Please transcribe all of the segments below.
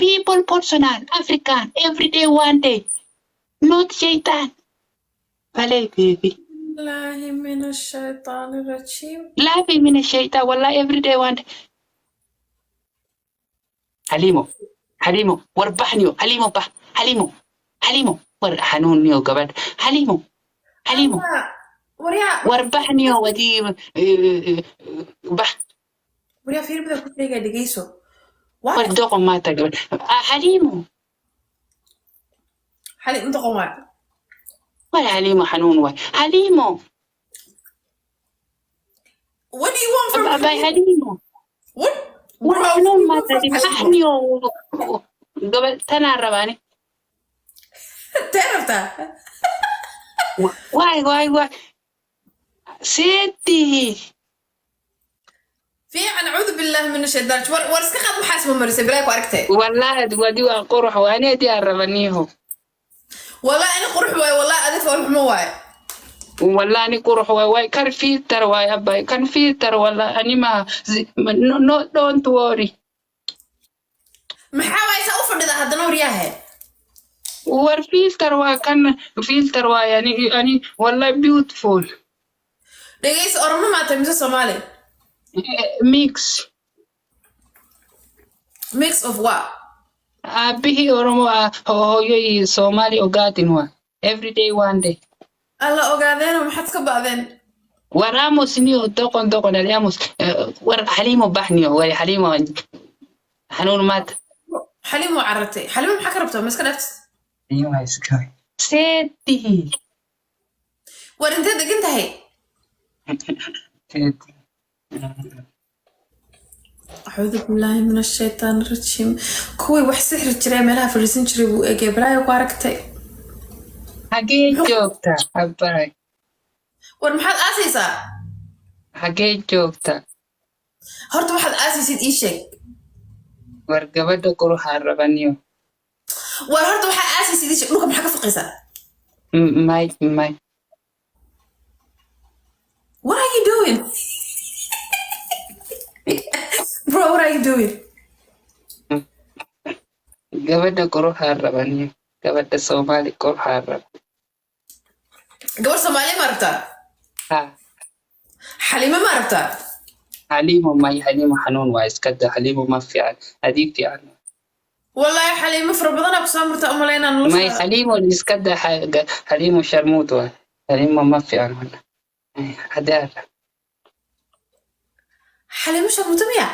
People personal, African, every day, one day. Not shaitan. Vale, baby. الله من الشيطان الرجيم. لا في من الشيطان والله every day one day. حليمو وربحنيو حليمو حنونيو قبل حليمو وريا وربحنيو ودي بح وريا فير بدك تيجي دقيسو. وردوق ما تقبل حليمو حليم انت قوار. ولا حليمو حنون واي حليمو. What do you want from حليمو؟ What? حنون ما تقبل حنيو قبل تنا الرباني. تعرفتها؟ واي سيدي في أعوذ بالله من الشيطان. ورسك قد محاسبة مرسي بلاك واركتي. والله ودي قروح وأنا دي الربانيه. والله أنا قروح واي والله أدف قروح مواي. والله أنا قروح واي كان فلتر واي أباي كان فلتر والله أنا ما no don't worry. محاوي سأوفر ده هذا نور ياه. والفلتر واي كان فلتر واي يعني والله beautiful. دقيس أورما ما تمسي Somali. Mix of what? Bihi Oromo hoyo Somali ogatin wa every day one day. الله أوجادين ومحتك بعدين. وراموس نيو دوقن الياموس ور حليمو بحنيو ولا حليمو حنون مات. حليمو عرتي حليمو محكربته مسكنت. أيوة يا سكاي. سيدي. ورنت دقنت هي. أعوذ بالله من الشيطان الرجيم. كوي وحسحر الجري ملها في السنجري وإجي بلاي وقاركتي. حقي جوكتا أباي. ورمحد آسيسا. حقي جوكتا. هرت واحد آسيسيد إيشك. ورقبته كرو حربانيو. ورهرت واحد آسيسيد إيشك نوكم حاجة فقيسة. ماي. What are you doing? Bro, what are you doing? قبته كرو حربانيو. قبته Somali كرو حرب. قبل Somali مرتا. حليمة مرتا. حليمو حنون وايس كده حليمو ما في هذيك يعني. والله حليمة في رمضان أقسم مرتا أملينا نلصق. ما حليمو اللي كده حليمو شرموت واي حليمو ما في يعني ولا. هذا. حليمة شرموت ميا.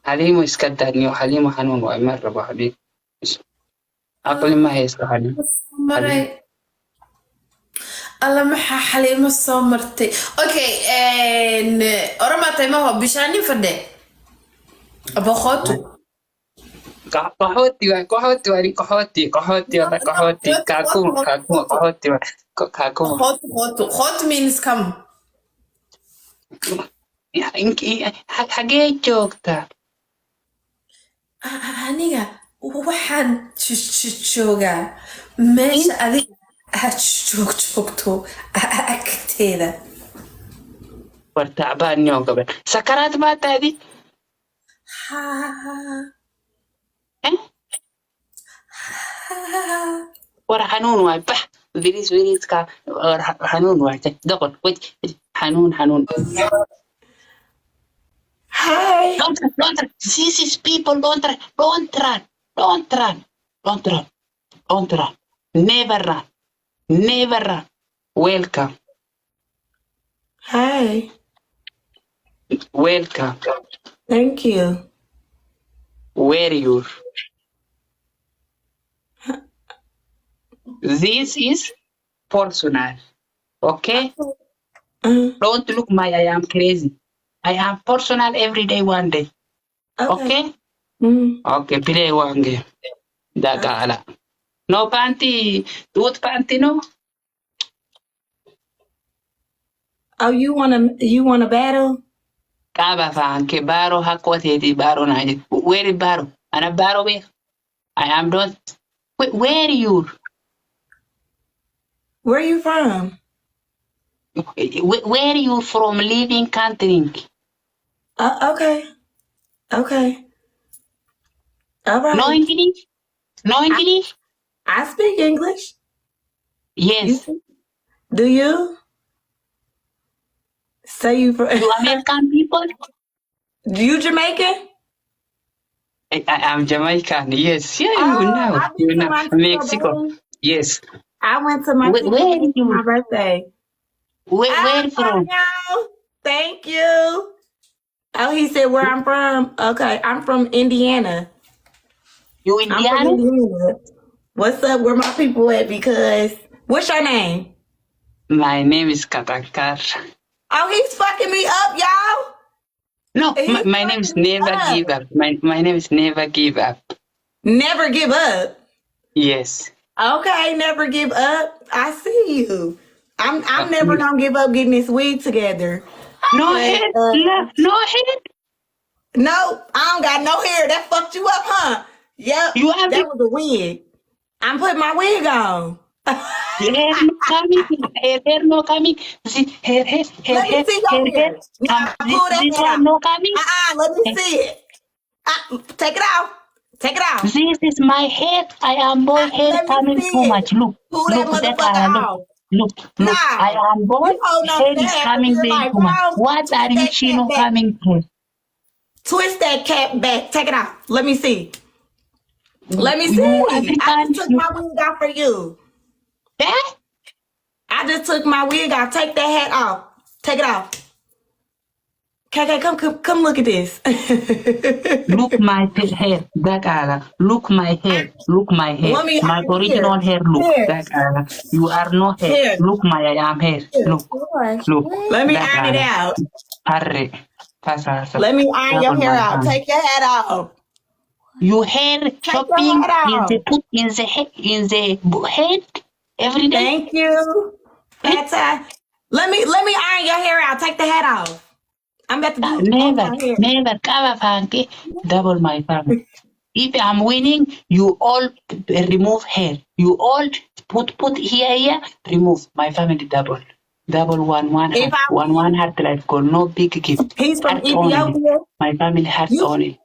حليمو إسكده نيو حليمو حنون واي مرة بحبيب. أقول ما هي اسمها حليمو. مري. الله محا حليمة صامرتي. أوكي أرما تيمه بيشاني فدي. أبو خاطو. كحوتي كاكو كاكو. خاطو means come. حاجة جوكتا. أنيجا وحن شوجا ماشي أذي هتشوكتو أكتيلا. ورتعبان يوم قبل سكرات ما تادي. ورا حنون واي بح فيريس كا حنون واي دقن وجه حنون. Hi. Don't run. This is people. Don't run. Never run. Welcome. Hi. Welcome. Thank you. Where you? This is personal. Okay? Don't look I am crazy. I am personal every day, one day. Okay? Okay, play one game. Dagala. No panty. Tooth panty, no? Oh, you wanna battle? Kaba fanke baro hakote di baro na. Where is baro? Ana baro be. I am not. Where are you? Where are you from? Where are you from? Living country. Okay. All right. No English? No English? I speak English. Yes. Do you? Say you for You American people? You Jamaican? I am Jamaican. Yes. Yeah, you know. I've been You to know. Mexico. Montego Bay. Yes. I went to Where Montego Bay for you? my birthday. Where from? Y'all. Thank you. Oh, he said where I'm from. Okay, I'm from Indiana. You I'm from Indiana? Indiana. What's up? Where my people at? Because what's your name? My name is Katakar. Oh, he's fucking me up, y'all. No, my name is Never Give Up. My name is Never Give Up. Never give up. Yes. Okay, never give up. I see you. I'm never gonna give up getting this wig together. No head. No head. No, I don't got no hair. That fucked you up, huh? Yep. You have that was a wig. I'm putting my wig on. Hair no coming. Hair no coming. See, hair. Let me see your hair. Now pull that This head one out. no coming. Let me see it. Take it out. Take it out. This is my hair. I am boy hair coming too much. Look. Pull that motherfucker out. Look. Nah, I am boy. You holding on Hair to is that coming hair way like too much. wrong. What are you chino coming here? Twist that cap back. Take it out. Let me see. Let me see. You I African. just took my wig off for you. Yeah? I just took my wig off. Take that hat off. Take it off. KK, come look at this. Look my hair. Look my hair. Look my hair. My original hair. Look. You are no hair. Here. Look my I am hair. Look. Let me iron it out. Let me iron your hair out. Take your hat off. Your hair shopping is the put in the head every day. Thank you. Let me iron your hair out. Take the hat off. I'm about to do never cover funky. Double my family. If I'm winning, you all remove hair. You all put here, remove my family double. Double one heart. One heart like gold. No big gift. He's from heart Ethiopia. Only. My family heart only.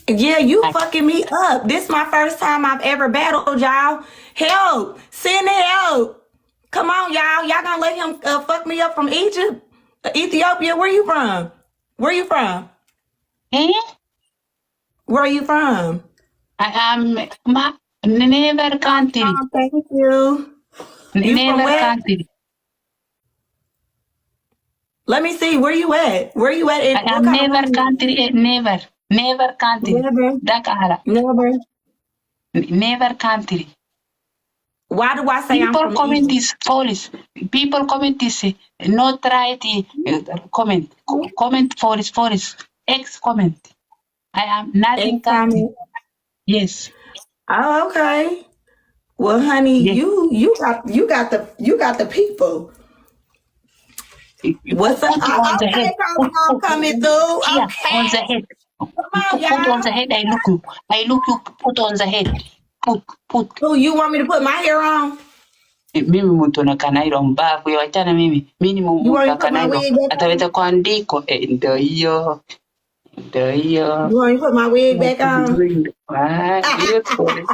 Yeah, you fucking me up. This is my first time I've ever battled, y'all. Help. Send help. Come on, y'all. Y'all gonna let him fuck me up from Egypt? Ethiopia, where you from? Where you from? Where are you from? I am never country. Thank you. Never country. Let me see. Where you at? Where you at? I am never country. Never country. Never country. Why do I say people I'm from comment this false? People comment this. Not right. Comment false. X comment. I am nothing country. Yes. Oh, okay. Well, honey, yes. you got the people. What's up? On the head. Coming through. Yeah, okay. On the head. Put on the head. I look you. Put on the head. Put. Oh, you want me to put my hair on? Mimi mtu na kanairo mbavu wachana mimi mtu na kanairo ataweza kuandiko ndio hiyo. You want me to put my wig back on? Beautiful.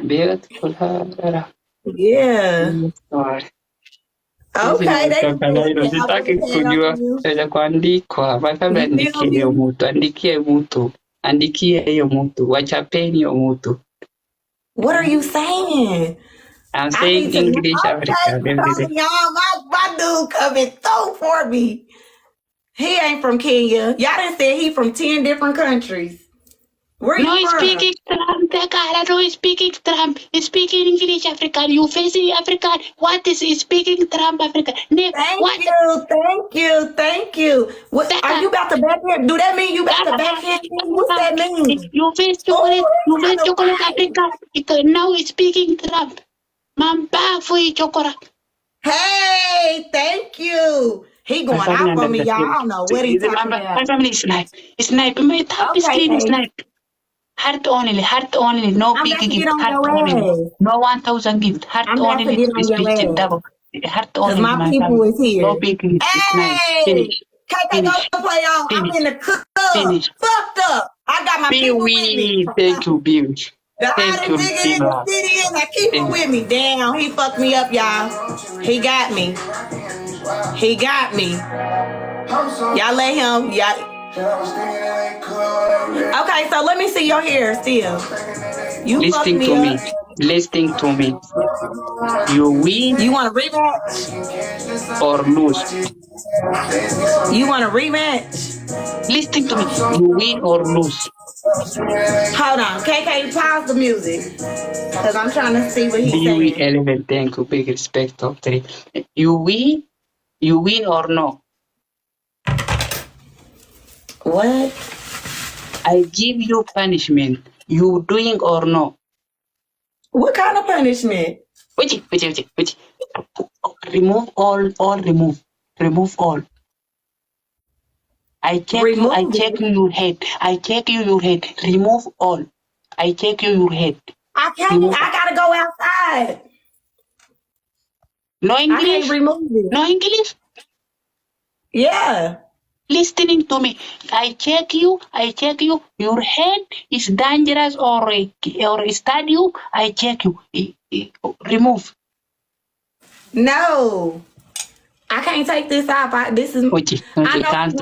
Beautiful. Yeah. Okay, sitaki kujua naweza kuandikwa labda andikie hiyo mtu wachapeni hiyo mtu. What are you saying? I'm saying English African. Y'all, my dude coming through for me. He ain't from Kenya. Y'all done said he from 10 different countries. Where you from? Speaking Trump, no speaking Trump. Speaking English African. You facing African. What is speaking Trump African? Thank you. What are you about to backhand? Do that mean you about to backhand? What's that mean? You face chocolate. You face chocolate Africa. Because now it's speaking Trump. Mamba for chocolate. Hey, thank you. He going out for me, y'all. I don't know what he's talking about. My family is snipe. My top screen is snipe. Heart only. No big gift. Heart only. No 1,000 gift. Heart only. Double. Heart only. My people is here. No big gift. Hey, KK, Finish. go play on. I'm in the club. Finish. Fucked up. I got my people with me. Thank you, Biwi. The Thank hottest you, nigga in the city and I keep it with me. Damn, he fucked me up, y'all. He got me. He got me. Y'all let him. Y'all. Okay, so let me see your hair still. You Listening fucked me to up. me. Listening to me. You win You want a rematch? or lose. You want a rematch? Listening to me. You win or lose. Hold on. KK, pause the music. Because I'm trying to see what he's Biwi saying. 11, thank you. Big respect, top 3. You win or no? What? I give you punishment. You doing or no? What kind of punishment? Wait. Remove all, remove. Remove all. I check you your head. I check you your head. Remove all. I check you your head. I can't. Remove. I gotta go outside. No English? I can't remove it. No English? Yeah. Listening to me. I check you. Your head is dangerous or stadio. I check you. Remove. No. I can't take this off. This is. Okay. I know Can't